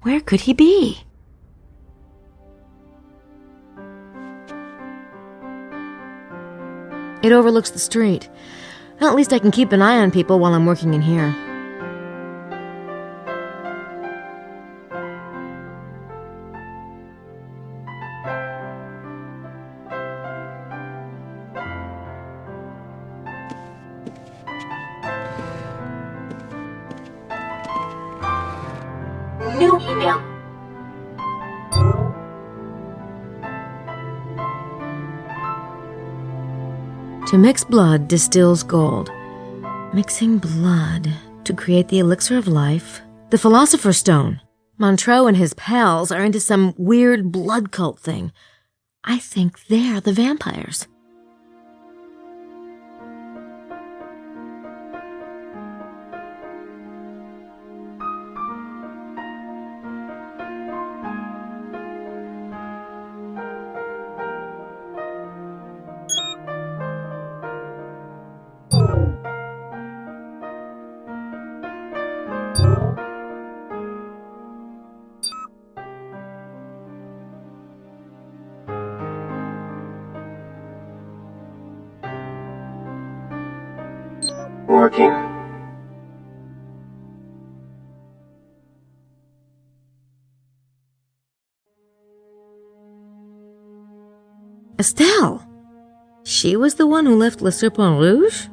Where could he be? It overlooks the street. Well, at least I can keep an eye on people while I'm working in here. New email. To mix blood distills gold. Mixing blood to create the elixir of life. The Philosopher's Stone. Montreux and his pals are into some weird blood cult thing. I think they're the vampires. Working. Estelle! She was the one who left Le Serpent Rouge?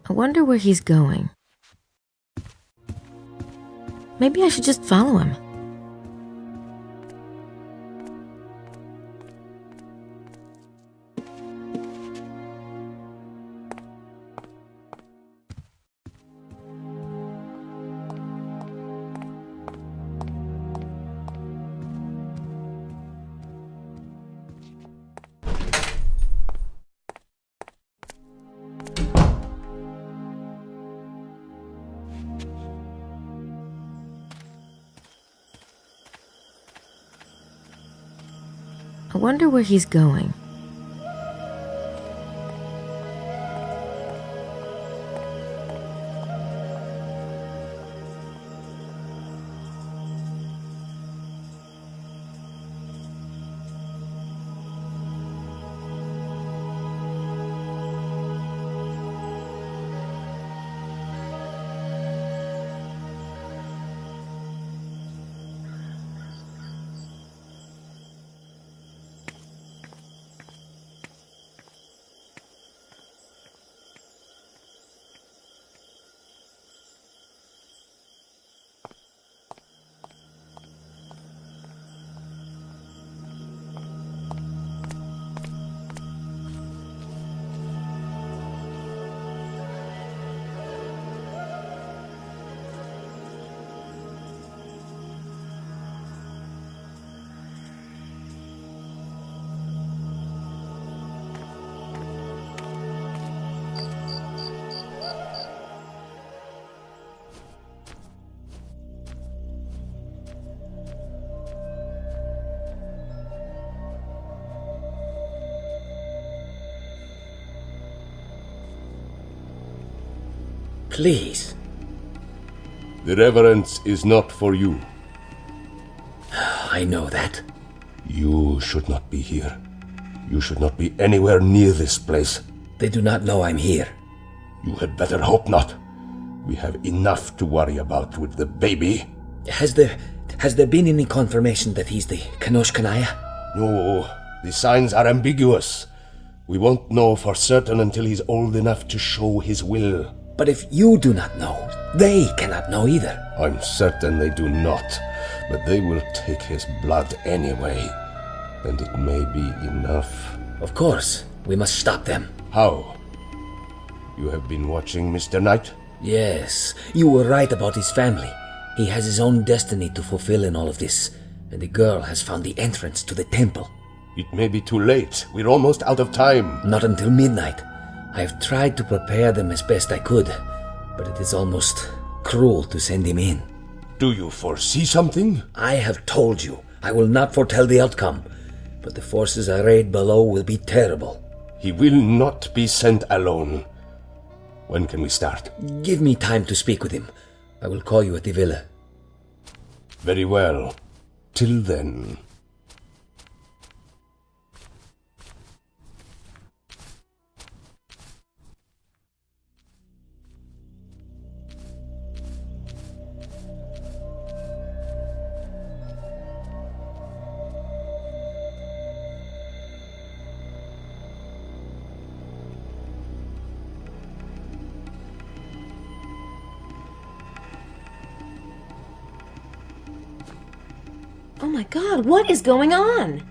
I wonder where he's going. Maybe I should just follow him. I wonder where he's going. Please. The reverence is not for you. I know that. You should not be here. You should not be anywhere near this place. They do not know I'm here. You had better hope not. We have enough to worry about with the baby. Has there been any confirmation that he's the Kanosh Kanaya? No, the signs are ambiguous. We won't know for certain until he's old enough to show his will. But if you do not know, they cannot know either. I'm certain they do not, but they will take his blood anyway. And it may be enough. Of course, we must stop them. How? You have been watching Mr. Knight? Yes, you were right about his family. He has his own destiny to fulfill in all of this, and the girl has found the entrance to the temple. It may be too late. We're almost out of time. Not until midnight. I have tried to prepare them as best I could, but it is almost cruel to send him in. Do you foresee something? I have told you, I will not foretell the outcome, but the forces arrayed below will be terrible. He will not be sent alone. When can we start? Give me time to speak with him. I will call you at the villa. Very well. Till then. Oh my God, what is going on?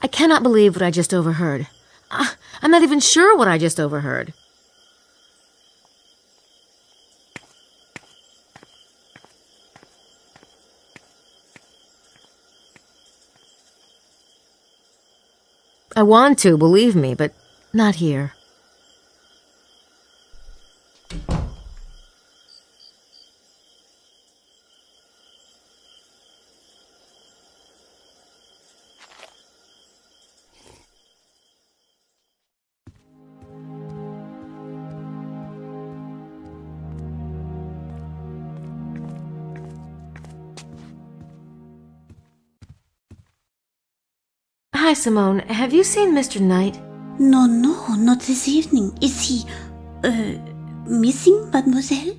I cannot believe what I just overheard. I'm not even sure what I just overheard. I want to, believe me, but not here. Hi, Simone. Have you seen Mr. Knight? No, not this evening. Is he, missing, mademoiselle?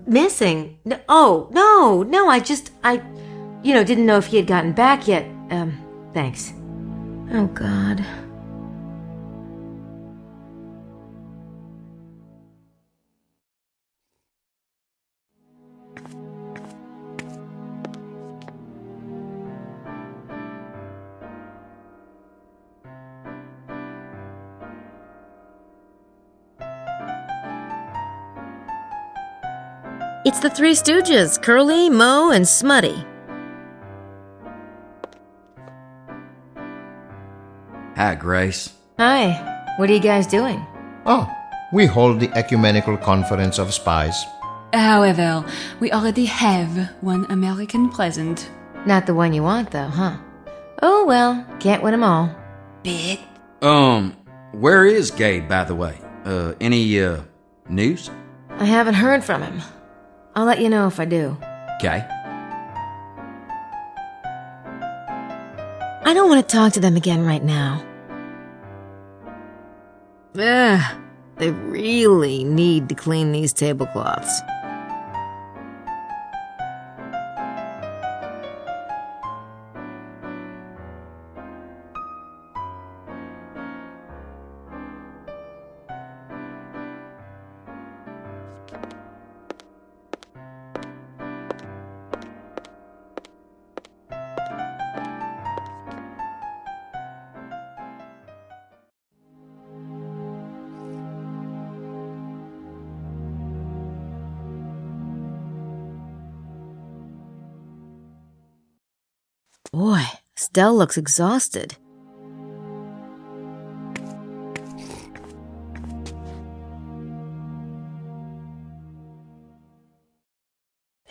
Missing? No, I didn't know if he had gotten back yet. Thanks. Oh, God. It's the Three Stooges, Curly, Moe, and Smutty. Hi, Grace. Hi. What are you guys doing? Oh, we hold the Ecumenical Conference of Spies. However, we already have one American present. Not the one you want, though, huh? Oh, well, can't win 'em all. Bit. Where is Gabe, by the way? Any news? I haven't heard from him. I'll let you know if I do. Okay. I don't want to talk to them again right now. They really need to clean these tablecloths. Boy, Stell looks exhausted.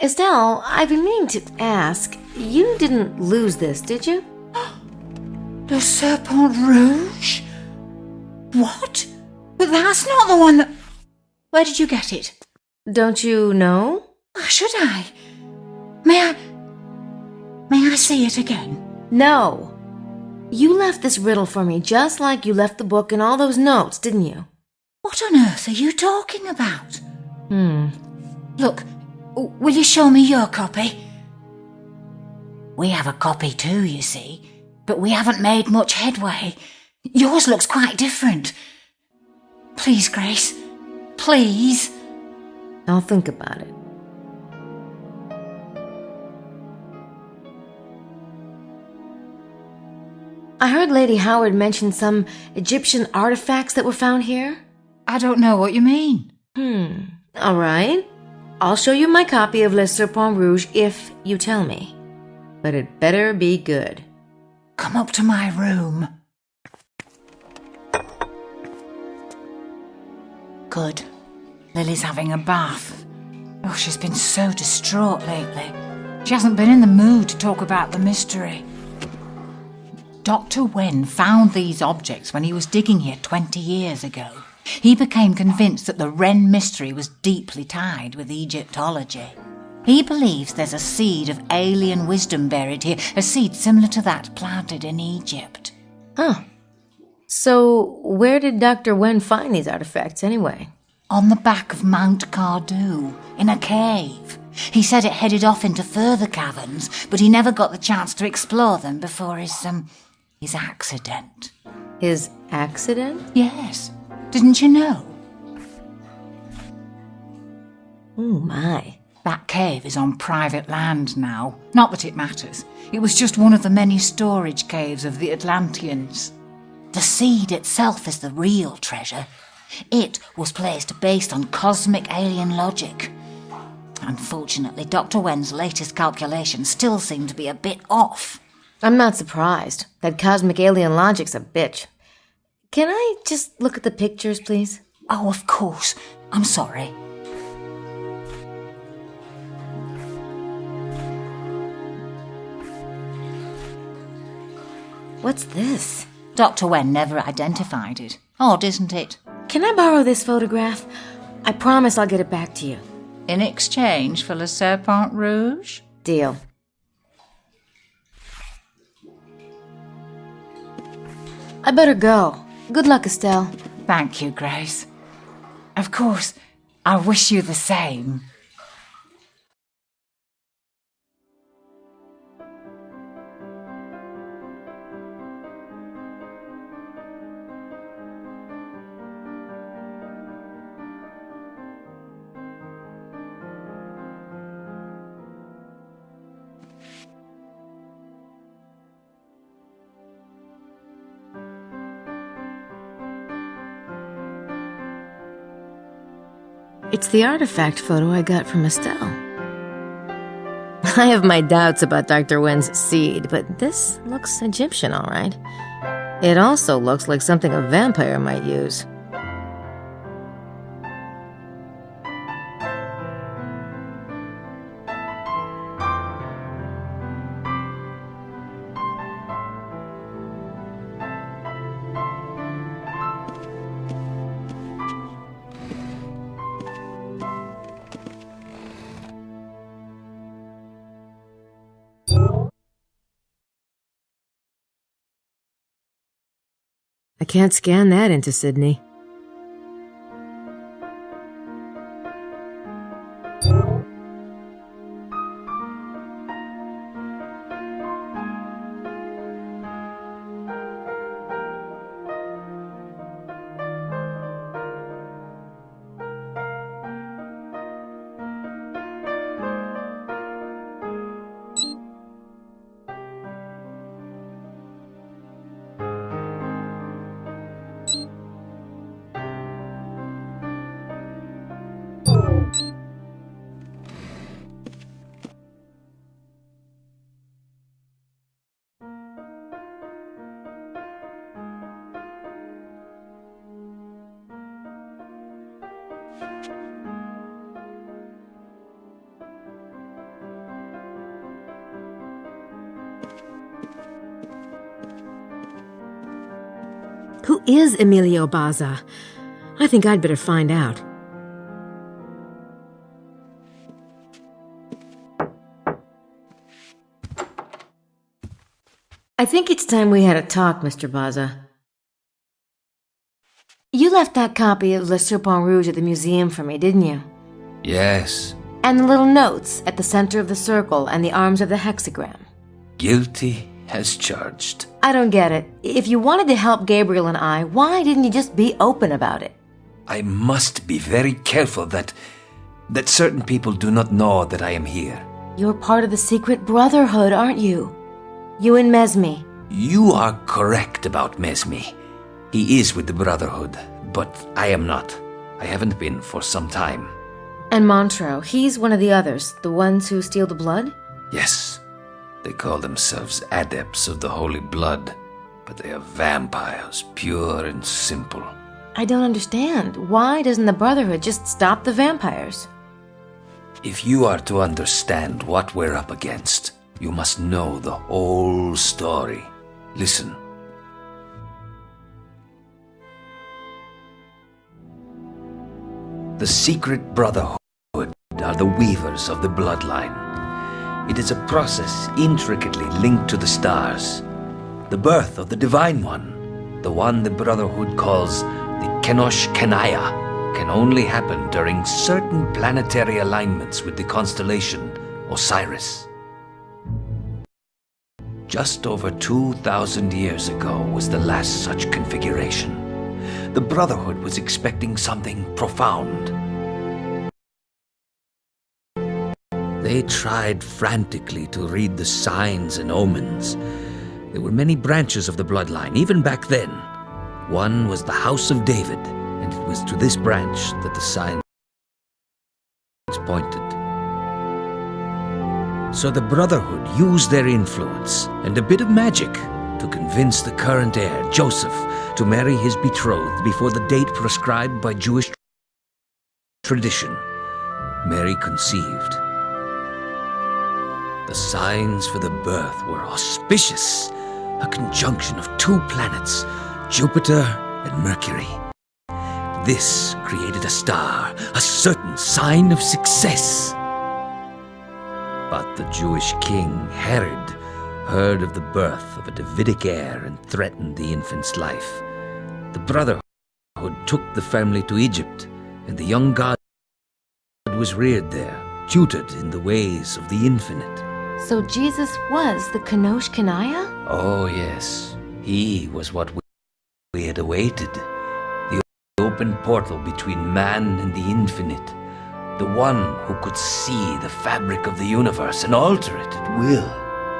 Estelle, I've been meaning to ask, you didn't lose this, did you? Le Serpent Rouge? What? But that's not the one that... Where did you get it? Don't you know? Why should I? May I see it again? No. You left this riddle for me just like you left the book and all those notes, didn't you? What on earth are you talking about? Look, will you show me your copy? We have a copy too, you see, but we haven't made much headway. Yours looks quite different. Please, Grace. Please. I'll think about it. I heard Lady Howard mention some Egyptian artifacts that were found here. I don't know what you mean. All right. I'll show you my copy of Le Serpent Rouge if you tell me. But it better be good. Come up to my room. Good. Lily's having a bath. Oh, she's been so distraught lately. She hasn't been in the mood to talk about the mystery. Dr. Wen found these objects when he was digging here 20 years ago. He became convinced that the Wren mystery was deeply tied with Egyptology. He believes there's a seed of alien wisdom buried here, a seed similar to that planted in Egypt. Huh. So, where did Dr. Wen find these artifacts anyway? On the back of Mount Cardew, in a cave. He said it headed off into further caverns, but he never got the chance to explore them before his accident. His accident? Yes. Didn't you know? Oh, my. That cave is on private land now. Not that it matters. It was just one of the many storage caves of the Atlanteans. The seed itself is the real treasure. It was placed based on cosmic alien logic. Unfortunately, Dr. Wen's latest calculations still seem to be a bit off. I'm not surprised. That cosmic alien logic's a bitch. Can I just look at the pictures, please? Oh, of course. I'm sorry. What's this? Dr. Wen never identified it. Odd, isn't it? Can I borrow this photograph? I promise I'll get it back to you. In exchange for Le Serpent Rouge? Deal. I better go. Good luck, Estelle. Thank you, Grace. Of course, I wish you the same. It's the artifact photo I got from Estelle. I have my doubts about Dr. Wen's seed, but this looks Egyptian, all right. It also looks like something a vampire might use. I can't scan that into Sydney. Who is Emilio Baza? I think I'd better find out. I think it's time we had a talk, Mr. Baza. You left that copy of Le Serpent Rouge at the museum for me, didn't you? Yes, And the little notes at the center of the circle and the arms of the hexagram. guilty as charged. I don't get it. If you wanted to help Gabriel and I, why didn't you just be open about it? I must be very careful that certain people do not know that I am here. You're part of the secret brotherhood, aren't you? You and Mesme. You are correct about Mesme. He is with the Brotherhood, but I am not. I haven't been for some time. And Montreux, he's one of the others, the ones who steal the blood? Yes, they call themselves adepts of the holy blood, but they are vampires, pure and simple. I don't understand. Why doesn't the Brotherhood just stop the vampires? If you are to understand what we're up against, you must know the whole story. Listen. The secret brotherhood are the weavers of the bloodline. It is a process intricately linked to the stars. The birth of the Divine One, the one the Brotherhood calls the Kenosh Kenaya, can only happen during certain planetary alignments with the constellation Osiris. Just over 2,000 years ago was the last such configuration. The Brotherhood was expecting something profound. They tried frantically to read the signs and omens. There were many branches of the bloodline, even back then. One was the House of David, and it was to this branch that the signs pointed. So the Brotherhood used their influence and a bit of magic to convince the current heir, Joseph, to marry his betrothed before the date prescribed by Jewish tradition. Mary conceived. The signs for the birth were auspicious, a conjunction of two planets, Jupiter and Mercury. This created a star, a certain sign of success. But the Jewish king, Herod, heard of the birth of a Davidic heir and threatened the infant's life. The Brotherhood took the family to Egypt, and the young god was reared there, tutored in the ways of the infinite. So Jesus was the Kenosh Kenaya? Oh yes, he was what we had awaited. The open portal between man and the infinite. The one who could see the fabric of the universe and alter it at will.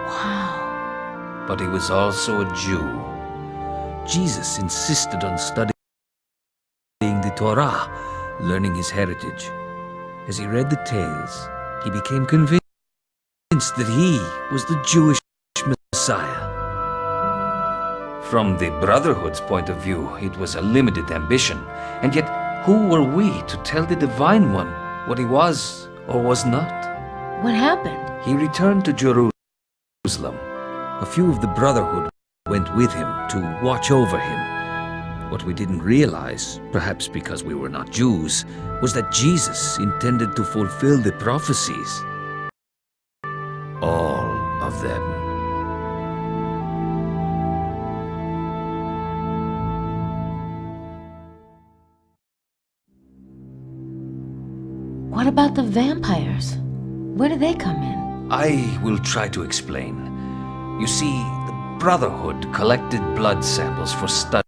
Wow. But he was also a Jew. Jesus insisted on studying the Torah, learning his heritage. As he read the tales, he became convinced that he was the Jewish Messiah. From the Brotherhood's point of view, it was a limited ambition, and yet who were we to tell the Divine One what he was or was not? What happened? He returned to Jerusalem. A few of the Brotherhood went with him to watch over him. What we didn't realize, perhaps because we were not Jews, was that Jesus intended to fulfill the prophecies. All of them. What about the vampires? Where do they come in? I will try to explain. You see, the Brotherhood collected blood samples for study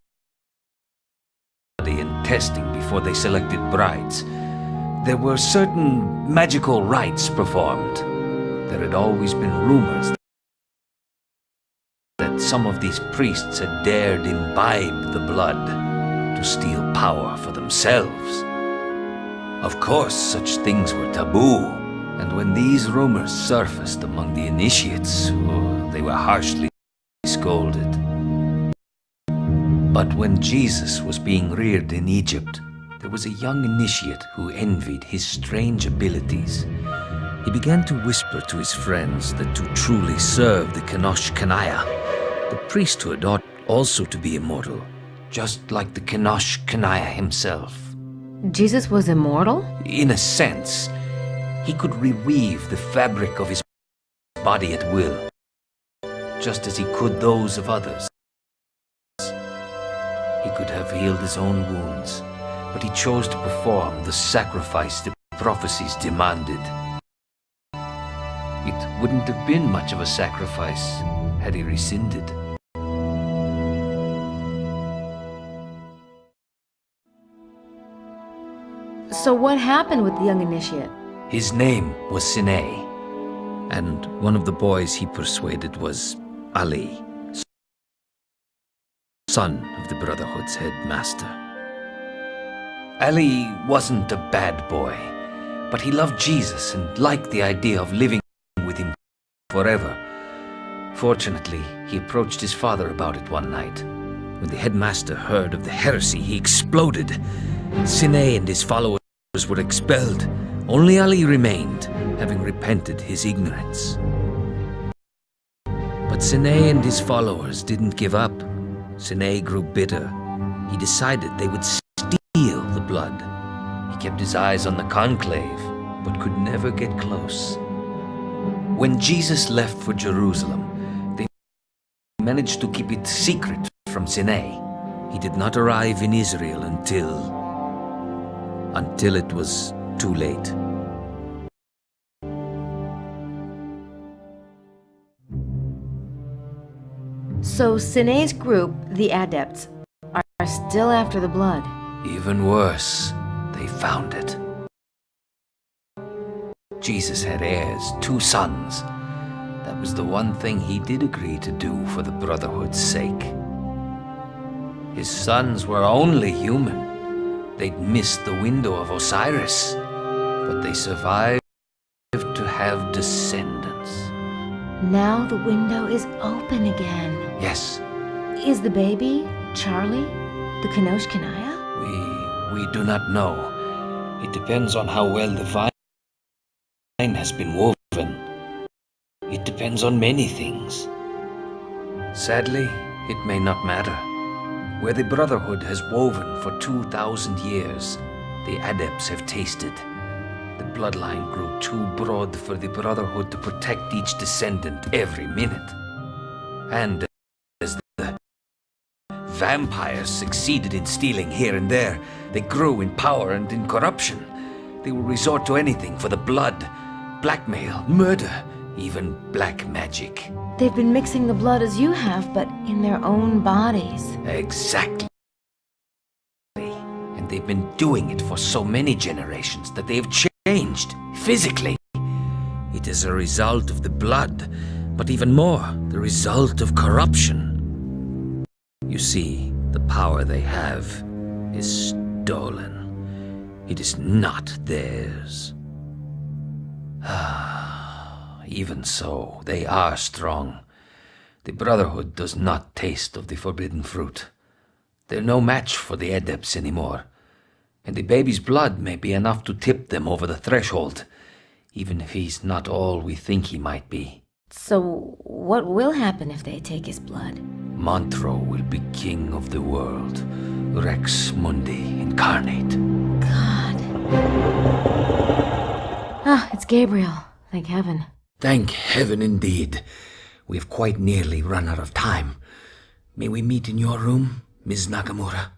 and testing before they selected brides. There were certain magical rites performed. There had always been rumors that some of these priests had dared imbibe the blood to steal power for themselves. Of course, such things were taboo, and when these rumors surfaced among the initiates, they were harshly scolded. But when Jesus was being reared in Egypt, there was a young initiate who envied his strange abilities. He began to whisper to his friends that to truly serve the Kenosh Kenaya, the priesthood ought also to be immortal. just like the Kenosh Kanaya himself. Jesus was immortal? In a sense, he could reweave the fabric of his body at will, just as he could those of others. He could have healed his own wounds, but he chose to perform the sacrifice the prophecies demanded. It wouldn't have been much of a sacrifice had he rescinded. So what happened with the young initiate? His name was Sine, and one of the boys he persuaded was Ali, son of the Brotherhood's headmaster. Ali wasn't a bad boy, but he loved Jesus and liked the idea of living with him forever. Fortunately, he approached his father about it one night. When the headmaster heard of the heresy, he exploded. Sine and his followers were expelled. Only Ali remained, having repented his ignorance. But Sine and his followers didn't give up. Sine grew bitter. He decided they would steal the blood. He kept his eyes on the conclave, but could never get close. When Jesus left for Jerusalem, they managed to keep it secret from Sine. He did not arrive in Israel until it was too late. So Sine's group, the Adepts, are still after the blood. Even worse, they found it. Jesus had heirs, 2 sons. That was the one thing he did agree to do for the Brotherhood's sake. His sons were only human. They'd missed the window of Osiris, but they survived to have descendants. Now the window is open again. Yes, Is the baby, Charlie, the Kenosh Kanaya? we do not know. It depends on how well the vine has been woven. It depends on many things. Sadly, it may not matter. Where the Brotherhood has woven for 2,000 years, the Adepts have tasted. The bloodline grew too broad for the Brotherhood to protect each descendant every minute. And as the vampires succeeded in stealing here and there, they grew in power and in corruption. They will resort to anything for the blood, blackmail, murder, even black magic. They've been mixing the blood as you have, but in their own bodies. Exactly. And they've been doing it for so many generations that they've changed physically. It is a result of the blood, but even more, the result of corruption. You see, the power they have is stolen. It is not theirs. Even so, they are strong. The Brotherhood does not taste of the forbidden fruit. They're no match for the Adepts anymore, and the baby's blood may be enough to tip them over the threshold, even if he's not all we think he might be. So what will happen if they take his blood? Montreux will be king of the world, Rex Mundi incarnate. God. Ah, it's Gabriel. Thank heaven. Thank heaven indeed. We have quite nearly run out of time. May we meet in your room, Ms. Nakamura?